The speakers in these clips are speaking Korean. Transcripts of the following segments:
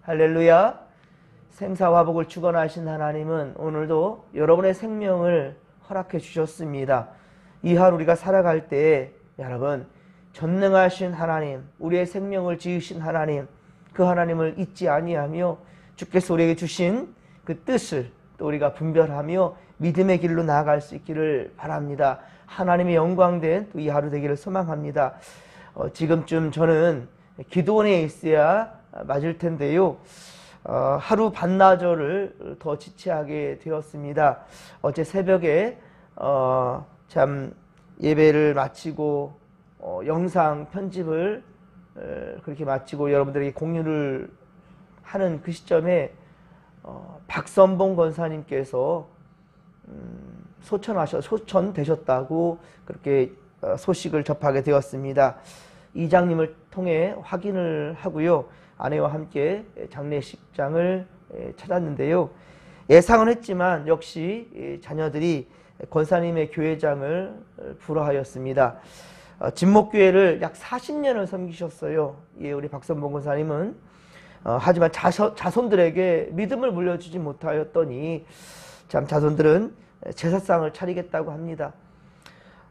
할렐루야. 생사화복을 축원하신 하나님은 오늘도 여러분의 생명을 허락해 주셨습니다. 이 하루 우리가 살아갈 때 여러분, 전능하신 하나님, 우리의 생명을 지으신 하나님, 그 하나님을 잊지 아니하며 주께서 우리에게 주신 그 뜻을 또 우리가 분별하며 믿음의 길로 나아갈 수 있기를 바랍니다. 하나님의 영광된 이 하루 되기를 소망합니다. 지금쯤 저는 기도원에 있어야 맞을 텐데요. 하루 반나절을 더 지체하게 되었습니다. 어제 새벽에 참 예배를 마치고 영상 편집을 그렇게 마치고 여러분들에게 공유를 하는 그 시점에 박선봉 권사님께서 소천되셨다고 그렇게 소식을 접하게 되었습니다. 이장님을 통해 확인을 하고요. 아내와 함께 장례식장을 찾았는데요. 예상은 했지만 역시 자녀들이 권사님의 교회장을 불허하였습니다. 진목교회를 약 40년을 섬기셨어요. 예, 우리 박선봉 권사님은. 하지만 자손들에게 믿음을 물려주지 못하였더니 참 자손들은 제사상을 차리겠다고 합니다.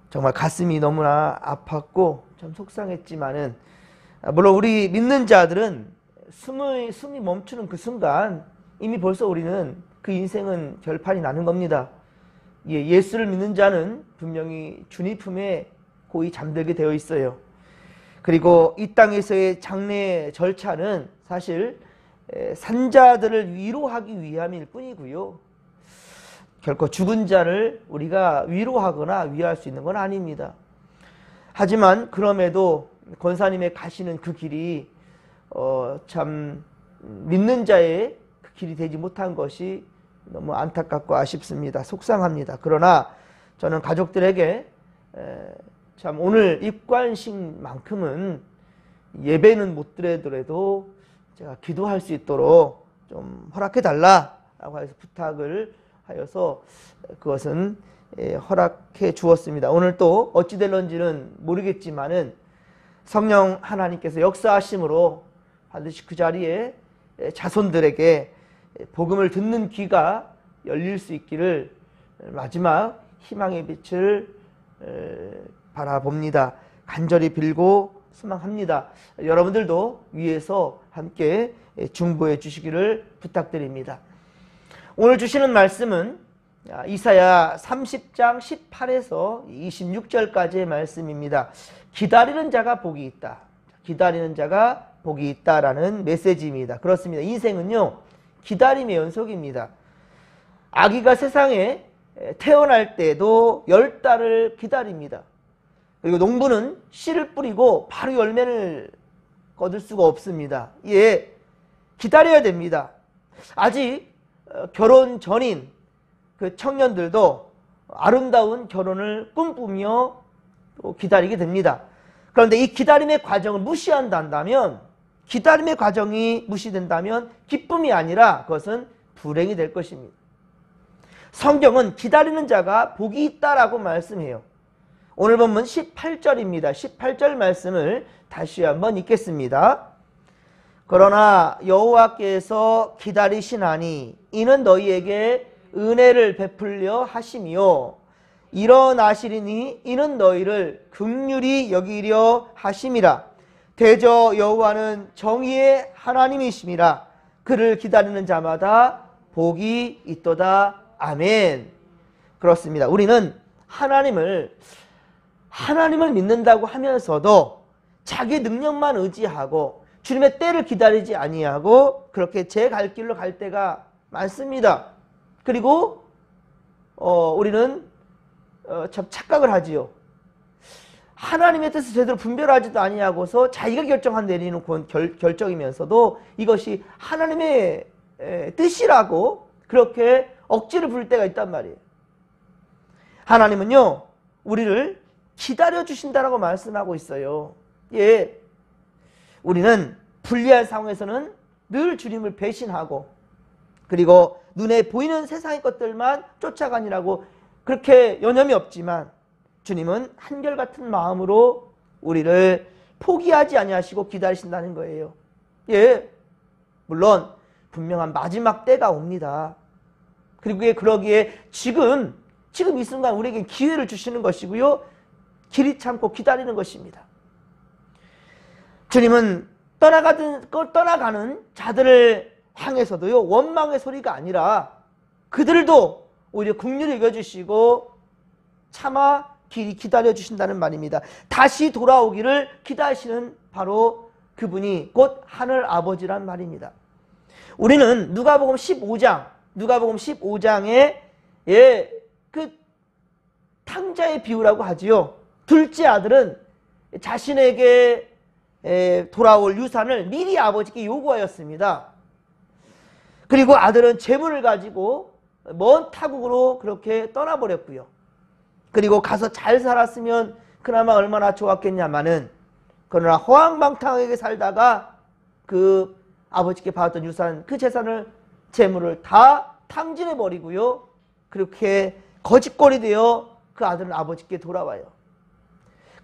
정말 가슴이 너무나 아팠고 참 속상했지만은, 물론 우리 믿는 자들은 숨이 멈추는 그 순간 이미 벌써 우리는 그 인생은 결판이 나는 겁니다. 예수를 믿는 자는 분명히 주님 품에 고이 잠들게 되어 있어요. 그리고 이 땅에서의 장례 절차는 사실 산자들을 위로하기 위함일 뿐이고요. 결코 죽은 자를 우리가 위로하거나 위할 수 있는 건 아닙니다. 하지만 그럼에도 권사님의 가시는 그 길이 참 믿는 자의 그 길이 되지 못한 것이 너무 안타깝고 아쉽습니다. 속상합니다. 그러나 저는 가족들에게 참 오늘 입관식만큼은 예배는 못 드리더라도 제가 기도할 수 있도록 좀 허락해 달라라고 해서 부탁을 하여서 그것은 허락해 주었습니다. 오늘 또 어찌 될런지는 모르겠지만은 성령 하나님께서 역사하심으로 반드시 그 자리에 자손들에게 복음을 듣는 귀가 열릴 수 있기를 마지막 희망의 빛을 바라봅니다. 간절히 빌고 소망합니다. 여러분들도 위에서 함께 중보해 주시기를 부탁드립니다. 오늘 주시는 말씀은 이사야 30장 18에서 26절까지의 말씀입니다. 기다리는 자가 복이 있다. 기다리는 자가 복이 있다라는 메시지입니다. 그렇습니다. 인생은요, 기다림의 연속입니다. 아기가 세상에 태어날 때도 10달을 기다립니다. 그리고 농부는 씨를 뿌리고 바로 열매를 거둘 수가 없습니다. 예, 기다려야 됩니다. 아직 결혼 전인 그 청년들도 아름다운 결혼을 꿈꾸며 또 기다리게 됩니다. 그런데 이 기다림의 과정을 무시한다면, 기다림의 과정이 무시된다면 기쁨이 아니라 그것은 불행이 될 것입니다. 성경은 기다리는 자가 복이 있다라고 말씀해요. 오늘 본문 18절입니다. 18절 말씀을 다시 한번 읽겠습니다. 그러나 여호와께서 기다리시나니 이는 너희에게 은혜를 베풀려 하심이요 일어나시리니 이는 너희를 긍휼히 여기려 하심이라. 대저 여호와는 정의의 하나님이심이라. 그를 기다리는 자마다 복이 있도다. 아멘. 그렇습니다. 우리는 하나님을 믿는다고 하면서도 자기 능력만 의지하고 주님의 때를 기다리지 아니하고 그렇게 제 갈 길로 갈 때가 많습니다. 그리고 우리는 참 착각을 하지요. 하나님의 뜻을 제대로 분별하지도 아니하고서 자기가 내리는 결정이면서도 이것이 하나님의 뜻이라고 그렇게 억지를 부릴 때가 있단 말이에요. 하나님은요, 우리를 기다려주신다라고 말씀하고 있어요. 예, 우리는 불리한 상황에서는 늘 주님을 배신하고 그리고 눈에 보이는 세상의 것들만 쫓아가니라고 그렇게 여념이 없지만 주님은 한결같은 마음으로 우리를 포기하지 아니하시고 기다리신다는 거예요. 예, 물론 분명한 마지막 때가 옵니다. 그리고 그러기에 지금 이 순간 우리에게 기회를 주시는 것이고요. 길이 참고 기다리는 것입니다. 주님은 떠나가는 자들을 향해서도요, 원망의 소리가 아니라 그들도 오히려 긍휼히 여겨주시고 차마 길이 기다려주신다는 말입니다. 다시 돌아오기를 기다리시는 바로 그분이 곧 하늘 아버지란 말입니다. 우리는 누가복음 15장에 그 탕자의 비유라고 하지요. 둘째 아들은 자신에게 돌아올 유산을 미리 아버지께 요구하였습니다. 그리고 아들은 재물을 가지고 먼 타국으로 그렇게 떠나버렸고요. 그리고 가서 잘 살았으면 그나마 얼마나 좋았겠냐마는, 그러나 허황방탕하게 살다가 그 아버지께 받았던 유산, 그 재산을, 재물을 다 탕진해버리고요. 그렇게 거짓골이 되어 그 아들은 아버지께 돌아와요.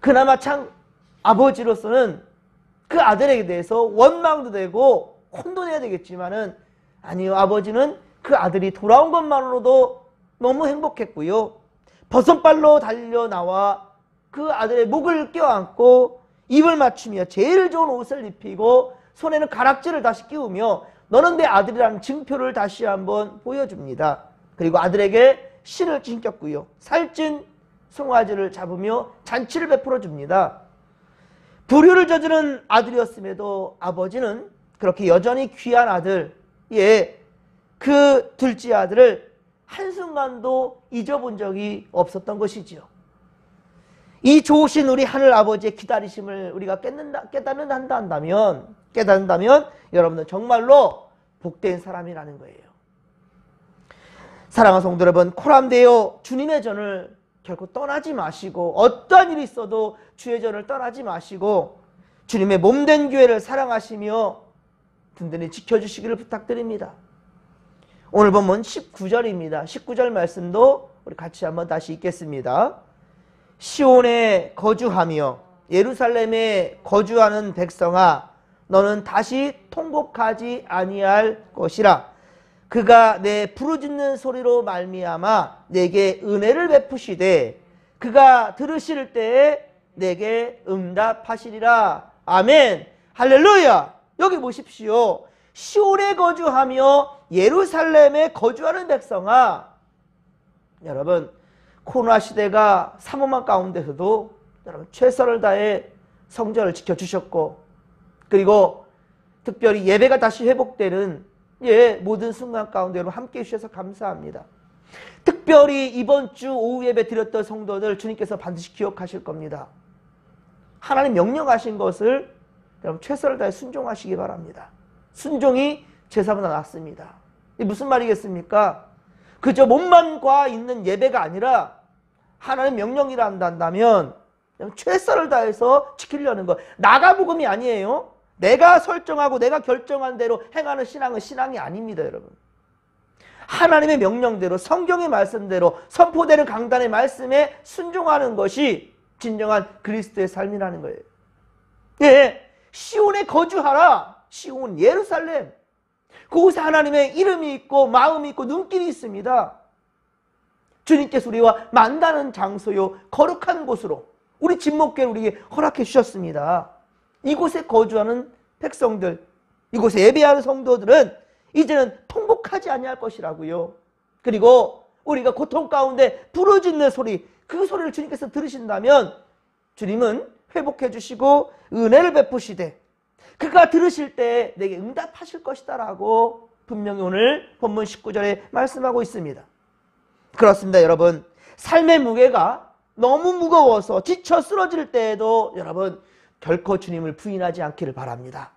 그나마 참 아버지로서는 그 아들에게 대해서 원망도 되고 혼도 내야 되겠지만은, 아니요, 아버지는 그 아들이 돌아온 것만으로도 너무 행복했고요. 버선발로 달려 나와 그 아들의 목을 껴안고 입을 맞추며 제일 좋은 옷을 입히고 손에는 가락지를 다시 끼우며 너는 내 아들이라는 증표를 다시 한번 보여줍니다. 그리고 아들에게 신을 신겼고요. 살찐 송아지를 잡으며 잔치를 베풀어 줍니다. 불효를 저지른 아들이었음에도 아버지는 그렇게 여전히 귀한 아들, 그 둘째 아들을 한순간도 잊어본 적이 없었던 것이지요. 이 좋으신 우리 하늘 아버지의 기다리심을 우리가 깨닫는다면 여러분은 정말로 복된 사람이라는 거예요. 사랑하는 성도 여러분, 코람되어 주님의 전을 결코 떠나지 마시고, 어떠한 일이 있어도 주의 전을 떠나지 마시고 주님의 몸된 교회를 사랑하시며 든든히 지켜주시기를 부탁드립니다. 오늘 본문 19절입니다. 19절 말씀도 우리 같이 한번 다시 읽겠습니다. 시온에 거주하며 예루살렘에 거주하는 백성아, 너는 다시 통곡하지 아니할 것이라. 그가 내 부르짖는 소리로 말미암아 내게 은혜를 베푸시되 그가 들으실 때에 내게 응답하시리라. 아멘. 할렐루야. 여기 보십시오. 시온에 거주하며 예루살렘에 거주하는 백성아, 여러분 코로나 시대가 삼엄한 가운데서도 여러분 최선을 다해 성전을 지켜주셨고, 그리고 특별히 예배가 다시 회복되는 모든 순간 가운데 여러분 함께 해주셔서 감사합니다. 특별히 이번 주 오후 예배 드렸던 성도들 주님께서 반드시 기억하실 겁니다. 하나님 명령하신 것을 여러분 최선을 다해 순종하시기 바랍니다. 순종이 제사보다 낫습니다. 이게 무슨 말이겠습니까? 그저 몸만 과 있는 예배가 아니라 하나님 명령이라 한다면 최선을 다해서 지키려는 것. 나가복음이 아니에요. 내가 설정하고 내가 결정한 대로 행하는 신앙은 신앙이 아닙니다, 여러분. 하나님의 명령대로, 성경의 말씀대로, 선포되는 강단의 말씀에 순종하는 것이 진정한 그리스도의 삶이라는 거예요. 시온에 거주하라. 시온, 예루살렘. 그곳에 하나님의 이름이 있고 마음이 있고 눈길이 있습니다. 주님께서 우리와 만나는 장소요, 거룩한 곳으로 우리 진목교회를 우리에게 허락해 주셨습니다. 이곳에 거주하는 백성들, 이곳에 예배하는 성도들은 이제는 통곡하지 아니할 것이라고요. 그리고 우리가 고통 가운데 부르짖는 소리, 그 소리를 주님께서 들으신다면 주님은 회복해 주시고 은혜를 베푸시되 그가 들으실 때 내게 응답하실 것이다 라고 분명히 오늘 본문 19절에 말씀하고 있습니다. 그렇습니다, 여러분. 삶의 무게가 너무 무거워서 지쳐 쓰러질 때에도 여러분 결코 주님을 부인하지 않기를 바랍니다.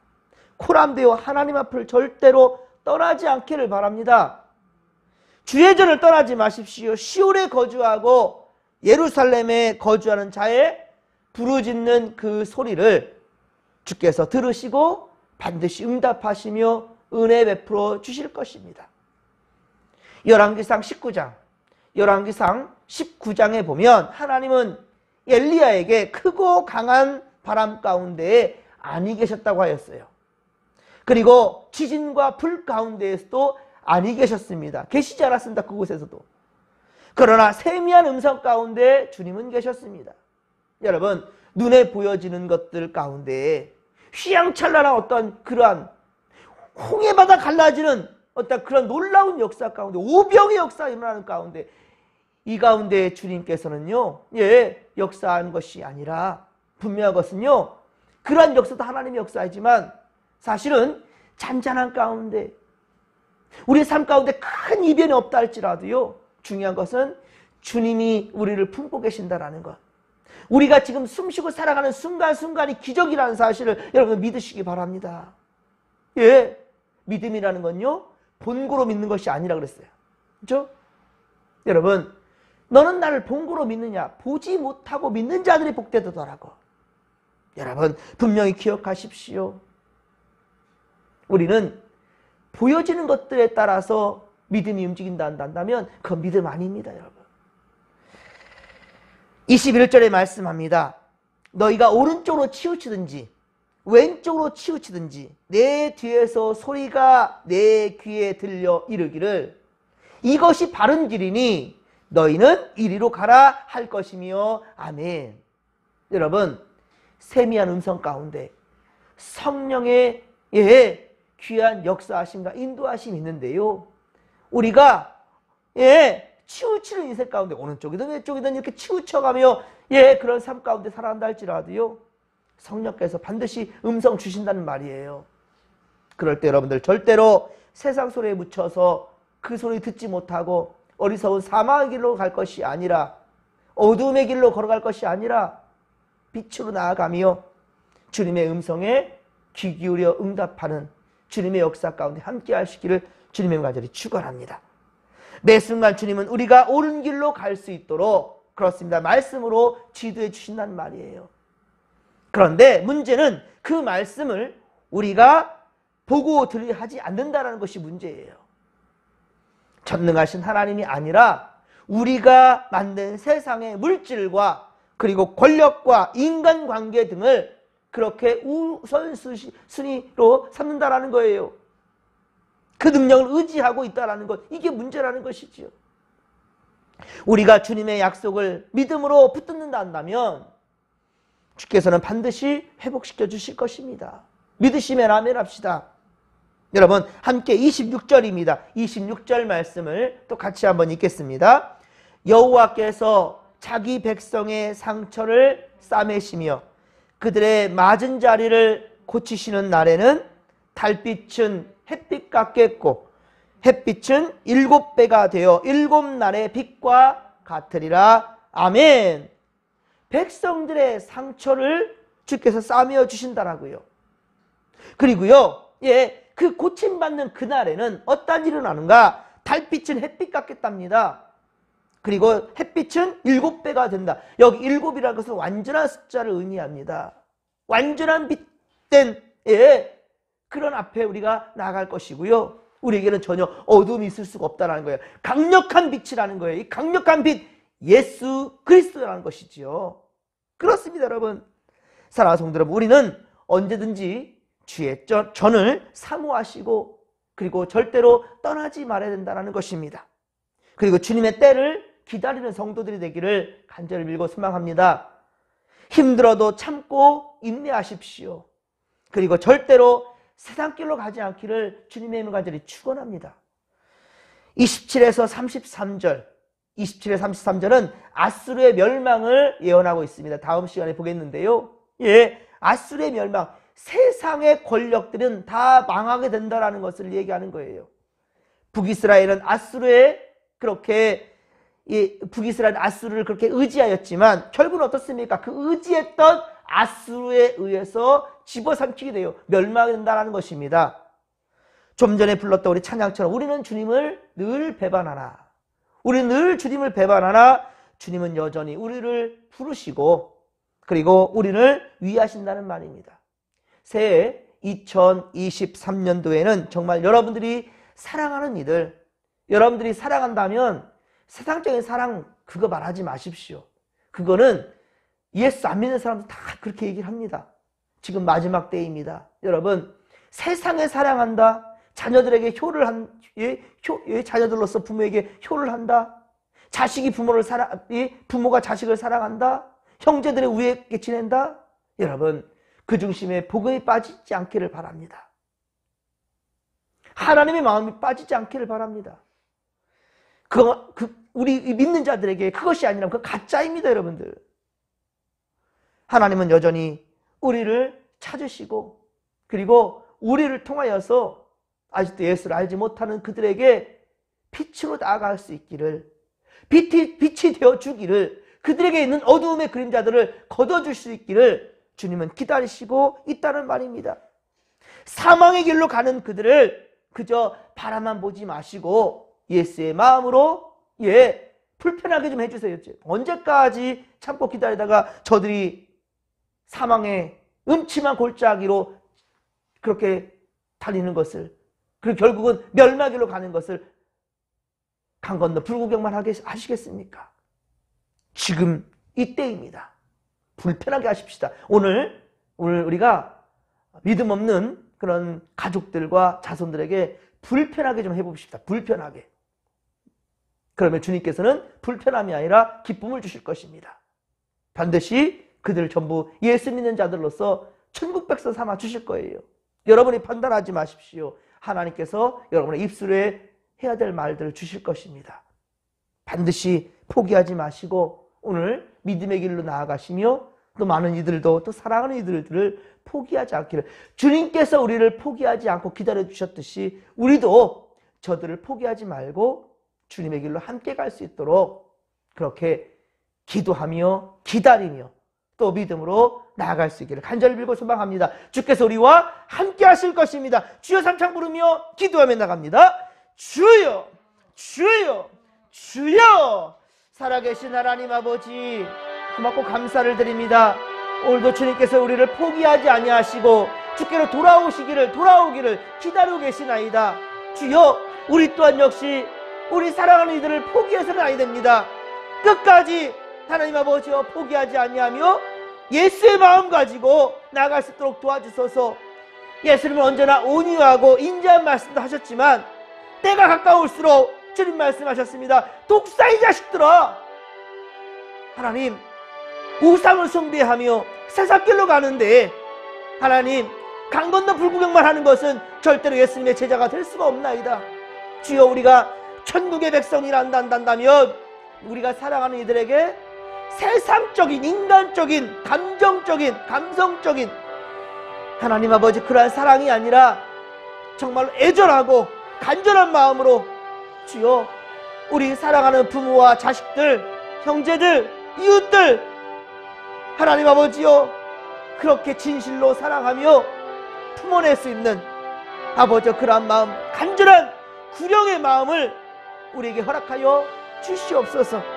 코람되어 하나님 앞을 절대로 떠나지 않기를 바랍니다. 주의 전을 떠나지 마십시오. 시온에 거주하고 예루살렘에 거주하는 자의 부르짖는 그 소리를 주께서 들으시고 반드시 응답하시며 은혜 베풀어 주실 것입니다. 열왕기상 19장에 보면 하나님은 엘리야에게 크고 강한 바람 가운데에 안이 계셨다고 하였어요. 그리고 지진과 불 가운데에서도 아니 계셨습니다. 계시지 않았습니다. 그곳에서도. 그러나 세미한 음성 가운데 주님은 계셨습니다. 여러분, 눈에 보여지는 것들 가운데 휘황찬란한 어떤 그러한 홍해바다 갈라지는 어떤 그런 놀라운 역사 가운데, 오병의 역사가 일어나는 가운데, 이 가운데 주님께서는요, 역사한 것이 아니라 분명한 것은요, 그러한 역사도 하나님의 역사이지만 사실은 잔잔한 가운데, 우리의 삶 가운데 큰 이변이 없다 할지라도요, 중요한 것은 주님이 우리를 품고 계신다라는 것. 우리가 지금 숨쉬고 살아가는 순간순간이 기적이라는 사실을 여러분 믿으시기 바랍니다. 믿음이라는 건요, 본고로 믿는 것이 아니라 그랬어요. 그렇죠? 여러분, 너는 나를 본고로 믿느냐? 보지 못하고 믿는 자들이 복되도다라고. 여러분, 분명히 기억하십시오. 우리는 보여지는 것들에 따라서 믿음이 움직인다 한다면 그건 믿음 아닙니다, 여러분. 21절에 말씀합니다. 너희가 오른쪽으로 치우치든지 왼쪽으로 치우치든지 내 뒤에서 소리가 내 귀에 들려 이르기를 이것이 바른 길이니 너희는 이리로 가라 할 것이며 아멘. 여러분, 세미한 음성 가운데 성령의 귀한 역사하심과 인도하심이 있는데요, 우리가 치우치는 인생 가운데 오른쪽이든 왼쪽이든 이렇게 치우쳐가며 그런 삶 가운데 살아간다 할지라도요, 성령께서 반드시 음성 주신다는 말이에요. 그럴 때 여러분들 절대로 세상 소리에 묻혀서 그 소리 듣지 못하고 어리석은 사망의 길로 갈 것이 아니라, 어둠의 길로 걸어갈 것이 아니라 빛으로 나아가며 주님의 음성에 귀 기울여 응답하는 주님의 역사 가운데 함께 하시기를 주님의 간절히 축원합니다. 매 순간 주님은 우리가 옳은 길로 갈 수 있도록, 그렇습니다, 말씀으로 지도해 주신다는 말이에요. 그런데 문제는 그 말씀을 우리가 보고 들으려 하지 않는다는 것이 문제예요. 전능하신 하나님이 아니라 우리가 만든 세상의 물질과 그리고 권력과 인간관계 등을 그렇게 우선순위로 삼는다라는 거예요. 그 능력을 의지하고 있다는 것, 이게 문제라는 것이지요. 우리가 주님의 약속을 믿음으로 붙든다 한다면 주께서는 반드시 회복시켜 주실 것입니다. 믿으시면 아멘 합시다. 여러분, 함께 26절입니다. 26절 말씀을 또 같이 한번 읽겠습니다. 여호와께서 자기 백성의 상처를 싸매시며 그들의 맞은 자리를 고치시는 날에는 달빛은 햇빛 같겠고 햇빛은 7배가 되어 7날의 빛과 같으리라. 아멘. 백성들의 상처를 주께서 싸매어 주신다라고요. 그리고요, 그 고침받는 그날에는 어떤 일이 일어나는가? 달빛은 햇빛 같겠답니다. 그리고 햇빛은 7배가 된다. 여기 7이라는 것은 완전한 숫자를 의미합니다. 완전한 빛된 그런 앞에 우리가 나아갈 것이고요, 우리에게는 전혀 어둠이 있을 수가 없다는 거예요. 강력한 빛이라는 거예요. 이 강력한 빛, 예수 그리스도라는 것이지요. 그렇습니다, 여러분. 사랑하는 성도 여러분, 우리는 언제든지 주의 전을 사모하시고 그리고 절대로 떠나지 말아야 된다는 것입니다. 그리고 주님의 때를 기다리는 성도들이 되기를 간절히 빌고 소망합니다. 힘들어도 참고 인내하십시오. 그리고 절대로 세상 길로 가지 않기를 주님의 이름으로 간절히 축원합니다. 27에서 33절, 27에서 33절은 아수르의 멸망을 예언하고 있습니다. 다음 시간에 보겠는데요, 아수르의 멸망, 세상의 권력들은 다 망하게 된다는 것을 얘기하는 거예요. 북이스라엘은 북이스라엘 아수르를 그렇게 의지하였지만 결국은 어떻습니까? 그 의지했던 아수르에 의해서 집어삼키게 돼요. 멸망된다는 것입니다. 좀 전에 불렀던 우리 찬양처럼 우리는 주님을 늘 배반하나, 우리는 늘 주님을 배반하나 주님은 여전히 우리를 부르시고 그리고 우리를 위하신다는 말입니다. 새해 2023년도에는 정말 여러분들이 사랑하는 이들, 여러분들이 사랑한다면 세상적인 사랑 그거 말하지 마십시오. 그거는 예수 안 믿는 사람도 다 그렇게 얘기를 합니다. 지금 마지막 때입니다. 여러분, 세상에 사랑한다. 자녀들에게 자녀들로서 부모에게 효를 한다. 자식이 부모가 자식을 사랑한다. 형제들의 우애에 지낸다. 여러분, 그 중심에 복음이 빠지지 않기를 바랍니다. 하나님의 마음이 빠지지 않기를 바랍니다. 우리 믿는 자들에게 그것이 아니라 그 가짜입니다, 여러분들. 하나님은 여전히 우리를 찾으시고, 그리고 우리를 통하여서 아직도 예수를 알지 못하는 그들에게 빛으로 나아갈 수 있기를, 빛이 되어 주기를, 그들에게 있는 어두움의 그림자들을 걷어줄 수 있기를 주님은 기다리시고 있다는 말입니다. 사망의 길로 가는 그들을 그저 바라만 보지 마시고 예수의 마음으로 불편하게 좀 해주세요. 언제까지 참고 기다리다가 저들이 사망의 음침한 골짜기로 그렇게 달리는 것을, 그리고 결국은 멸망길로 가는 것을 강 건너 불구경만 하시겠습니까? 지금 이때입니다. 불편하게 하십시다. 오늘 우리가 믿음 없는 그런 가족들과 자손들에게 불편하게 좀 해봅시다. 불편하게. 그러면 주님께서는 불편함이 아니라 기쁨을 주실 것입니다. 반드시 그들을 전부 예수 믿는 자들로서 천국 백성 삼아 주실 거예요. 여러분이 판단하지 마십시오. 하나님께서 여러분의 입술에 해야 될 말들을 주실 것입니다. 반드시 포기하지 마시고 오늘 믿음의 길로 나아가시며 또 많은 이들도 또 사랑하는 이들을 포기하지 않기를, 주님께서 우리를 포기하지 않고 기다려 주셨듯이 우리도 저들을 포기하지 말고 주님의 길로 함께 갈 수 있도록 그렇게 기도하며 기다리며 또 믿음으로 나아갈 수 있기를 간절히 빌고 소망합니다. 주께서 우리와 함께 하실 것입니다. 주여 삼창 부르며 기도하며 나갑니다. 주여, 주여, 주여. 살아계신 하나님 아버지, 고맙고 감사를 드립니다. 오늘도 주님께서 우리를 포기하지 아니하시고 주께로 돌아오기를 기다리고 계시나이다. 주여, 우리 또한 역시 우리 사랑하는 이들을 포기해서는 아니 됩니다. 끝까지 하나님 아버지여 포기하지 아니하며 예수의 마음 가지고 나아갈 수 있도록 도와주소서. 예수님은 언제나 온유하고 인자한 말씀도 하셨지만 때가 가까울수록 주님 말씀하셨습니다. 독사의 자식들아, 하나님 우상을 숭배하며 세상길로 가는데 하나님 강 건너 불구경만 하는 것은 절대로 예수님의 제자가 될 수가 없나이다. 주여, 우리가 천국의 백성이란다 한다면 우리가 사랑하는 이들에게 세상적인, 인간적인, 감성적인 하나님 아버지 그러한 사랑이 아니라 정말로 애절하고 간절한 마음으로 주여, 우리 사랑하는 부모와 자식들, 형제들, 이웃들 하나님 아버지여 그렇게 진실로 사랑하며 품어낼 수 있는 아버지 그러한 마음, 간절한 구령의 마음을 우리에게 허락하여 주시옵소서.